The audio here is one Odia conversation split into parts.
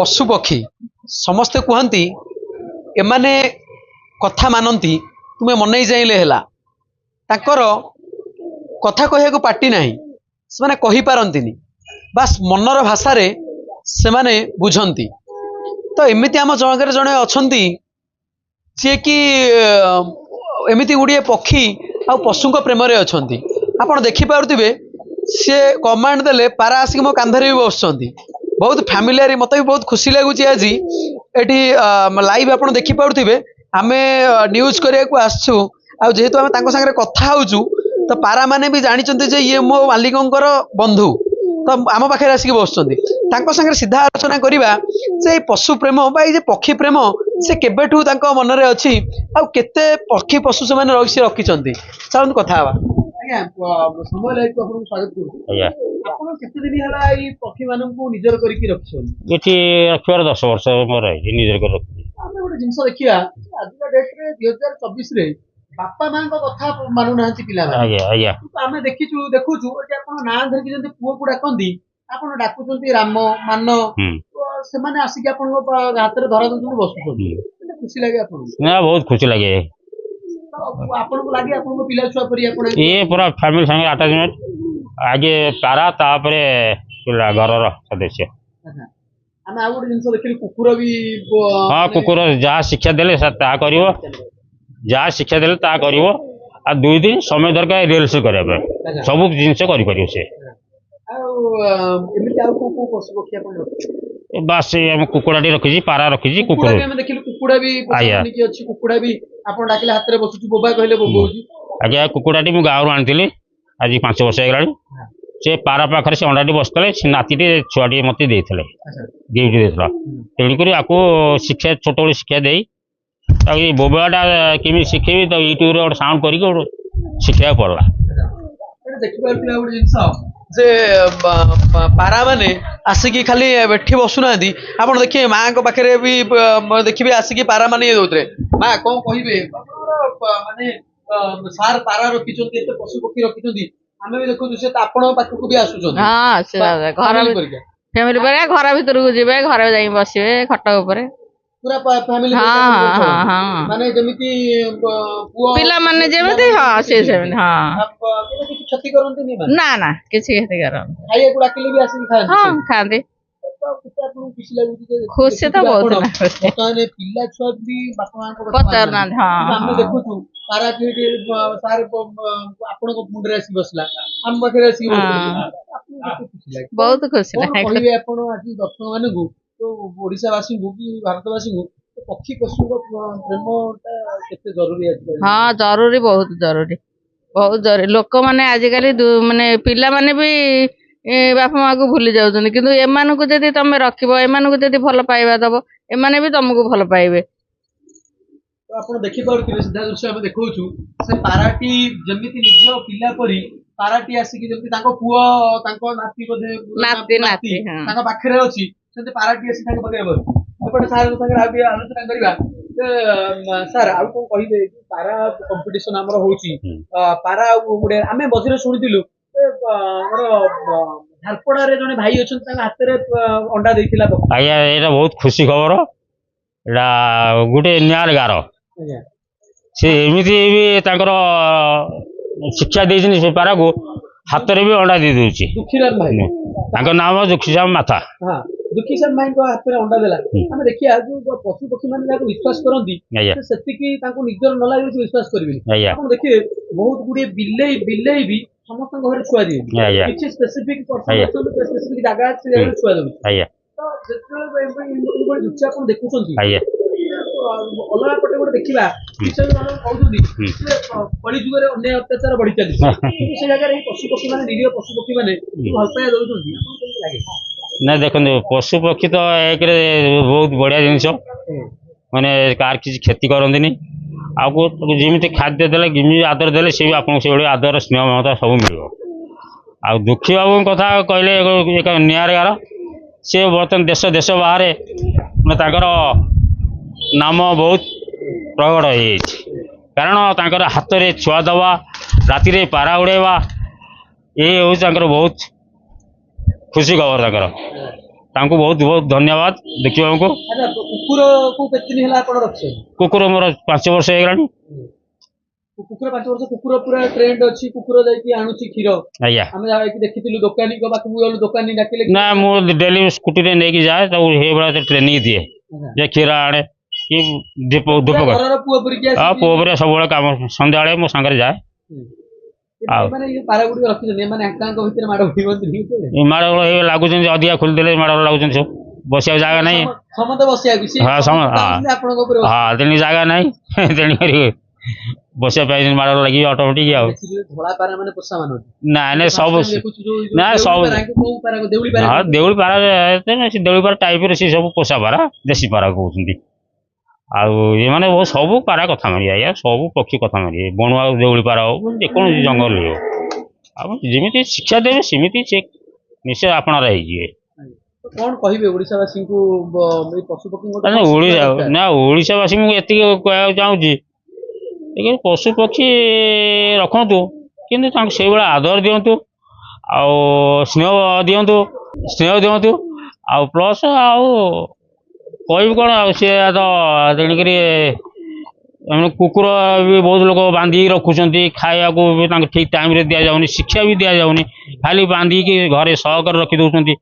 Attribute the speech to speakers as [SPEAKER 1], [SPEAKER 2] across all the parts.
[SPEAKER 1] पशु पक्षी समस्ते कहती एमाने कथा मानती तुम्हें मन जाइले है ताकर कथा कहू पाटी ना से कही पारंतिनी बास मनर भाषा से माने बुझंती। तो एमती आम जगह जड़े अच्छा सी कि एमती गुड़िए पक्षी आ पशु प्रेम अच्छा आप देखिपे सी कमांड देले पारा आसिक मो कांधरे भी बस बहुत फैमिलियर मत भी बहुत खुशी लगुच आज ये लाइव आप देखिपे आम न्यूज करने आसचु जेहेतु आम सागर कथा होचु तो पारा माने भी जानते ये मो मालिकंकर बंधु तो आम पाखे आसिक बस सागर सीधा आलोचना करवा से पशु प्रेम ये पक्षी प्रेम से केबेठू मनरे अच्छी आते पक्षी पशु से रखी चलते कथा समय लाइफ को स्वागत करूँ दिन है पक्षी मान निजर करके
[SPEAKER 2] रखिए 10 वर्ष निजर कर
[SPEAKER 1] गोटे जिन देखा आज डेट्रे 2024 बापा माँ कथा मानुना पिला आम देखीचु देखुचु ना धरिकी पुओ को डाकती आप डाकुंट राम मान से आसिक आप हाथ में धरा दूसरी बसुँच खुशी लगे
[SPEAKER 2] बहुत खुशी लगे
[SPEAKER 1] आपको लगे आप पिला छुआ पर
[SPEAKER 2] ये पूरा फैमिली संगे अटैचमेंट आगे पारा घर सदस्य
[SPEAKER 1] आम आ गए जिन देखिए कुकुर भी
[SPEAKER 2] हाँ कुकुर जहाँ शिक्षा देले जहाँ शिक्षा देले ता करिवो आ 2 दिन समय दरकार रिल्स करबे सब जिन से करि परियो से बस हम कुकुड़ाटी रखी पारा रखी कुकुड़ा
[SPEAKER 1] भी कुकुड़ा भी आप डाकिले हाथ में बसुची बोबा कहले बोबोजी
[SPEAKER 2] आज्ञा कुकुड़ाटी मु गाँव आनी आज 5 वर्ष हो से पारा पाखे से अंडाटी बसते से नातीटे छुआटी मत देते गिफ्ट देता तेणुक आपको शिक्षा छोट बड़ी शिक्षा दे बोबाटा केमी शिखेबी तो यूट्यूब गोटे साउंड कर शिखा पड़ा
[SPEAKER 1] जे पारा माने आसिकी खाली बैठी बसुना आप देखिए माँ पाखे भी देखिए आसिकी पारा माने ये दौरे माँ कौन कहे माने सार पारा रखी पशु पक्षी रखी आम भी देखु आपण पाखक भी आसुच
[SPEAKER 3] फैमिली घर भीतर को जी घर जा बसवे खट उपर
[SPEAKER 1] पूरा फैमिली माने जमिति
[SPEAKER 3] पिला माने जमिति हां से सेमिति हां
[SPEAKER 1] किसी क्षति करंती नहीं
[SPEAKER 3] ना ना किसी क्षति करन
[SPEAKER 1] खाइए को डाकिले भी आसी खान
[SPEAKER 3] हां खांदे
[SPEAKER 1] खुशी लागुची
[SPEAKER 3] खुशी तो बहुत ना
[SPEAKER 1] माने पिला छुआ भी बापा मां को
[SPEAKER 3] पतर ना हां
[SPEAKER 1] हम देखुछु पारा की सार आपण को मुंडरे आसी बसला हम बखरे आसी
[SPEAKER 3] बहुत खुशी लागे
[SPEAKER 1] कहिबे आपण आज दर्शक माने को तो ओडिशावासी को कि भारतवासी को पक्षी पशु प्रेम जरूरी है
[SPEAKER 3] हाँ जरूरी बहुत जरूरी लोक मैंने आजिकल माने पिला माने भी बापा माँ को भूली जाऊँ किंतु एमान को जदि तुम रख एमान को जदि भल पाइबा दब एमाने भी तुमको भल पाइबे
[SPEAKER 1] तो आप देखिपे सीधा दृश्य आम देखु से पाराटी जमी निज पिला परी पाराटी आसिक जमी पुओ नाती नाती पाखे अच्छी पाराटी आसी पाखे बस सार सारे आलोचना करवा सार आ कौन कहे पारा कंपिटिशन आमर होची पारा गोटे आम मझे शुणुलु झारपड़ा रे जने भाई अच्छा हाथ में अंडा देता
[SPEAKER 2] आज्ञा ये बहुत खुशी खबर गोटे नियार गार से एमती भी शिक्षा दे पारा को हाथ में भी अंडा दे दूची
[SPEAKER 1] दुखीराम भाई
[SPEAKER 2] नाम दुखीराम माथा
[SPEAKER 1] दुखीराम भाई हाथ में अंडा देला आम देखिए जो पशु पक्षी मैंने विश्वास करती निजर न लगे विश्वास करेंगे आप देखिए बहुत गुड़े बिलेई भी समस्त घर छुआ दिए स्पेसिफिक स्पेसिफिक जगह छुआ दे दृश्य आप देखुं अलग पटे गोटे देखा कली जुगे अन्याय अत्याचार बढ़ी चली से जगह पशु पक्षी मैंने निरीह पशु पक्षी मैंने भल पाइबा दौरान
[SPEAKER 2] ना देखो पशु पक्षी तो एक बहुत बढ़िया जिनस मैंने कार किसी क्षति करती आपको जमी खाद्य देले जमी आदर देले सी आपको से आदर स्नेह ममता सब मिल आ दुखी बाबू कथा कहले एक नियार गार सी बर्तमान देश देश बाहर ताकर नाम बहुत प्रगट हो कारण हाथ में छुआ दवा राति पारा उड़ेवा ये हूँ बहुत खुशी खबर ତାଙ୍କୁ ବହୁତ ବହୁତ ଧନ୍ୟବାଦ ଦେଖିବାକୁ।
[SPEAKER 1] ଆଚ୍ଛା କୁକୁର କୁ କେତେ ଦିନ ହେଲା ଆପଣ ରଖିଛନ୍ତି?
[SPEAKER 2] କୁକୁର ମୋର 5 ବର୍ଷ ହେଇଗଲାଣି।
[SPEAKER 1] କୁକୁର 5 ବର୍ଷ କୁକୁର ପୁରା ଟ୍ରେଣ୍ଡ ଅଛି, କୁକୁର ଯାଇକି ଆଣୁଛି କ୍ଷୀର।
[SPEAKER 2] ଆଜ୍ଞା
[SPEAKER 1] ଆମେ ଯାଇକି ଦେଖିଥିଲୁ ଦୋକାନୀଙ୍କ ପାଖକୁ ଗଲୁ, ଦୋକାନୀ ଡାକିଲେ
[SPEAKER 2] ନା ମୁଁ ଡେଲି ସ୍କୁଟିରେ ନେଇକି ଯାଏ ତାକୁ ସେଇଭଳିଆ ଟ୍ରେନିଂ ଦିଏ ଯେ କ୍ଷୀର ଆଣେ କି ଧୂପ
[SPEAKER 1] ଘରର ପୁଅ ପରିକି
[SPEAKER 2] ପୁଅ ପରିକା ସବୁବେଳେ କାମ ସନ୍ଧ୍ୟାବେଳେ ମୋ ସାଙ୍ଗରେ ଯାଏ। ଆଉ
[SPEAKER 1] ମାନେ ଏ ପାରା ଗୁଡିକ ରଖିଛନ୍ତି ଏମାନେ ଏକାଙ୍କ ଭିତରେ ମାଡ ହୁଅନ୍ତିନି?
[SPEAKER 2] ମାଡ଼ ଗୋଳ ହେଇ ଲାଗୁଛନ୍ତି, ଅଧିକା ଖୋଲିଦେଲେ ମାଡ଼ ଗୋଳ ଲାଗୁଛନ୍ତି ସବୁ। ବସିବାକୁ ଜାଗା ନାହିଁ।
[SPEAKER 1] ସମସ୍ତେ ବସିବାକୁ ଆପଣଙ୍କ ଉପରେ
[SPEAKER 2] ହଁ ତେଣୁ ଜାଗା ନାହିଁ ତେଣୁ କରି ବସିବା ପାଇଁ ମାଡ଼ ଗୋଳ ଲାଗିବ ଅଟୋମେଟିକ। ଆଉ
[SPEAKER 1] ଧଳା ପାରା ମାନେ ପୋଷା ମାନନ୍ତି?
[SPEAKER 2] ନାଇଁ ନାଇଁ ସବୁ ନା ସବୁ ହଁ ଦେଉଳି ପାରା ଦେଉଳି ପାରା ଟାଇପର ସେ ସବୁ ପୋଷା ପାରା ଦେଶୀ ପାରା କହୁଛନ୍ତି। ଆଉ ଏମାନେ ସବୁ ପାରା କଥା ମାରିବେ ଆଜ୍ଞା, ସବୁ ପକ୍ଷୀ କଥା ମାରିବେ, ବଣୁଆ ଦେଉଳି ପାରା ହଉ ଯେକୌଣସି ଜଙ୍ଗଲ ହଉ। ଆଉ ଯେମିତି ଶିକ୍ଷା ଦେବେ ସେମିତି ସେ ନିଶ୍ଚୟ ଆପଣାର ହେଇଯିବେ।
[SPEAKER 1] କଣ କହିବେ ଓଡିଶାବାସୀଙ୍କୁ ଏଇ ପଶୁପକ୍ଷୀଙ୍କ
[SPEAKER 2] ନା ଓଡିଶାବାସୀଙ୍କୁ ଏତିକି କହିବାକୁ ଚାହୁଁଛି ଟିକେ ପଶୁ ପକ୍ଷୀ ରଖନ୍ତୁ କିନ୍ତୁ ତାଙ୍କୁ ସେଇଭଳିଆ ଆଦର ଦିଅନ୍ତୁ, ଆଉ ସ୍ନେହ ଦିଅନ୍ତୁ ଆଉ ପ୍ଲସ୍ ଆଉ କହିବି କ'ଣ, ଆଉ ସିଏ ତ ତେଣିକରି କୁକୁର ବି ବହୁତ ଲୋକ ବାନ୍ଧିକି ରଖୁଛନ୍ତି, ଖାଇବାକୁ ବି ତାଙ୍କୁ ଠିକ୍ ଟାଇମ୍ରେ ଦିଆଯାଉନି, ଶିକ୍ଷା ବି ଦିଆଯାଉନି, ଖାଲି ବାନ୍ଧିକି ଘରେ ସହକରେ ରଖିଦେଉଛନ୍ତି।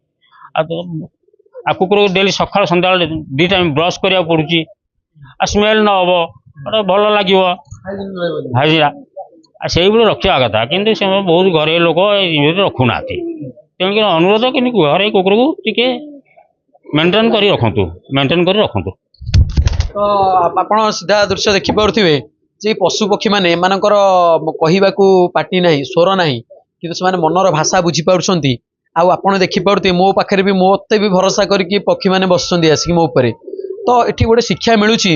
[SPEAKER 2] ଆଉ କୁକୁରକୁ ଡେଲି ସକାଳ ସନ୍ଧ୍ୟାବେଳେ 2 ଟାଇମ୍ ବ୍ରସ୍ କରିବାକୁ ପଡୁଛି, ଆଉ ସ୍ମେଲ୍ ନ ହବ, ଗୋଟେ ଭଲ ଲାଗିବ ହାଇଜିରା। ଆଉ ସେଇଭଳି ରଖିବା କଥା, କିନ୍ତୁ ସେମାନେ ବହୁତ ଘରୋଇ ଲୋକ ଏମିତି ରଖୁନାହାନ୍ତି। ତେଣୁକରି ଅନୁରୋଧ କିନ୍ତୁ ଘରେ କୁକୁରକୁ ଟିକେ ମେଣ୍ଟେନ୍ କରି ରଖନ୍ତୁ।
[SPEAKER 1] ତ ଆପଣ ସିଧା ଦୃଶ୍ୟ ଦେଖିପାରୁଥିବେ ଯେ ପଶୁପକ୍ଷୀ ମାନେ ଏମାନଙ୍କର କହିବାକୁ ପାଟି ନାହିଁ, ସ୍ୱର ନାହିଁ, କିନ୍ତୁ ସେମାନେ ମନର ଭାଷା ବୁଝିପାରୁଛନ୍ତି। ଆଉ ଆପଣ ଦେଖିପାରୁଥିବେ ମୋ ପାଖରେ ବି ମୋତେ ବି ଭରସା କରିକି ପକ୍ଷୀମାନେ ବସୁଛନ୍ତି ଆସିକି ମୋ ଉପରେ। ତ ଏଠି ଗୋଟେ ଶିକ୍ଷା ମିଳୁଛି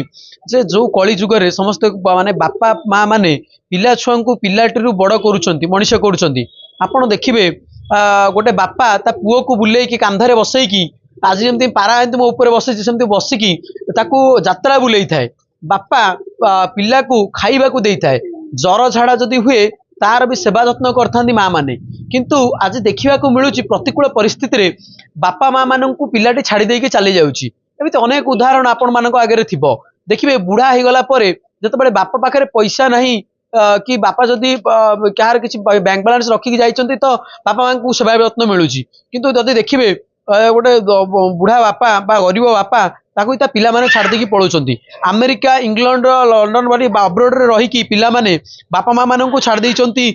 [SPEAKER 1] ଯେ ଯୋଉ କଳି ଯୁଗରେ ସମସ୍ତେ ମାନେ ବାପା ମା ମାନେ ପିଲା ଛୁଆଙ୍କୁ ପିଲାଟିରୁ ବଡ଼ କରୁଛନ୍ତି, ମଣିଷ କରୁଛନ୍ତି। ଆପଣ ଦେଖିବେ ଗୋଟେ ବାପା ତା ପୁଅକୁ ବୁଲେଇକି କାନ୍ଧରେ ବସେଇକି, ଆଜି ଯେମିତି ପାରା ଏମିତି ମୋ ଉପରେ ବସିଛି ସେମିତି ବସିକି ତାକୁ ଯାତ୍ରା ବୁଲେଇଥାଏ। ବାପା ପିଲାକୁ ଖାଇବାକୁ ଦେଇଥାଏ, ଜର ଝାଡା ଯଦି ହୁଏ ତାର ବି ସେବା ଯତ୍ନ କରିଥାନ୍ତି ମା ମାନେ। କିନ୍ତୁ ଆଜି ଦେଖିବାକୁ ମିଳୁଛି ପ୍ରତିକୂଳ ପରିସ୍ଥିତିରେ ବାପା ମା ମାନଙ୍କୁ ପିଲାଟି ଛାଡି ଦେଇକି ଚାଲି ଯାଉଛି। ଏମିତି ଅନେକ ଉଦାହରଣ ଆପଣ ମାନଙ୍କ ଆଗରେ ଥିବ। ଦେଖିବେ ବୁଢା ହେଇଗଲା ପରେ ଯେତେବେଳେ ବାପା ପାଖରେ ପଇସା ନାହିଁ, କି ବାପା ଯଦି କାହାର କିଛି ବ୍ୟାଙ୍କ ବାଲାନ୍ସ ରଖିକି ଯାଇଛନ୍ତି ତ ବାପା ମାଙ୍କୁ ସେବା ଯତ୍ନ ମିଳୁଛି। କିନ୍ତୁ ଯଦି ଦେଖିବେ ଗୋଟେ ବୁଢା ବାପା ବା ଗରିବ ବାପା ତାକୁ ତା ପିଲାମାନେ ଛାଡ଼ି ଦେଇକି ପଳାଉଛନ୍ତି। ଆମେରିକା, ଇଂଲଣ୍ଡ, ଲଣ୍ଡନ ଭଳି ଆବ୍ରୋଡରେ ରହିକି ପିଲାମାନେ ବାପା ମା ମାନଙ୍କୁ ଛାଡ଼ି ଦେଇଛନ୍ତି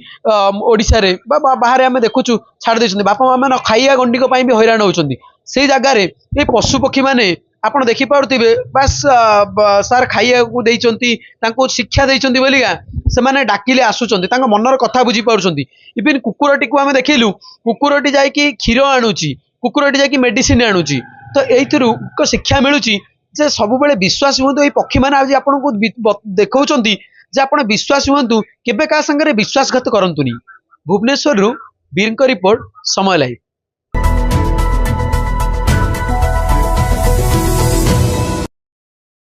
[SPEAKER 1] ଓଡ଼ିଶାରେ ବା ବାହାରେ ଆମେ ଦେଖୁଛୁ ଛାଡ଼ି ଦେଇଛନ୍ତି। ବାପା ମା ମାନେ ଖାଇବା ଗଣ୍ଡିକ ପାଇଁ ବି ହଇରାଣ ହେଉଛନ୍ତି। ସେଇ ଜାଗାରେ ଏ ପଶୁପକ୍ଷୀ ମାନେ ଆପଣ ଦେଖିପାରୁଥିବେ ବାସ୍ ସାର୍ ଖାଇବାକୁ ଦେଇଛନ୍ତି, ତାଙ୍କୁ ଶିକ୍ଷା ଦେଇଛନ୍ତି ବୋଲିକା ସେମାନେ ଡାକିଲେ ଆସୁଛନ୍ତି, ତାଙ୍କ ମନର କଥା ବୁଝିପାରୁଛନ୍ତି। ଇଭିନ୍ କୁକୁରଟିକୁ ଆମେ ଦେଖିଲୁ, କୁକୁରଟି ଯାଇକି କ୍ଷୀର ଆଣୁଛି, କୁକୁରଟି ଯାଇକି ମେଡିସିନ ଆଣୁଛି। ତ ଏଇଥିରୁ ଏକ ଶିକ୍ଷା ମିଳୁଛି ଯେ ସବୁବେଳେ ବିଶ୍ୱାସୀ ହୁଅନ୍ତୁ। ଏଇ ପକ୍ଷୀମାନେ ଆଜି ଆପଣଙ୍କୁ ଦେଖାଉଛନ୍ତି ଯେ ଆପଣ ବିଶ୍ୱାସୀ ହୁଅନ୍ତୁ, କେବେ କାହା ସାଙ୍ଗରେ ବିଶ୍ୱାସଘାତ କରନ୍ତୁନି। ଭୁବନେଶ୍ୱରରୁ ବୀରଙ୍କ ରିପୋର୍ଟ, ସମୟ ଲାଇଭ୍।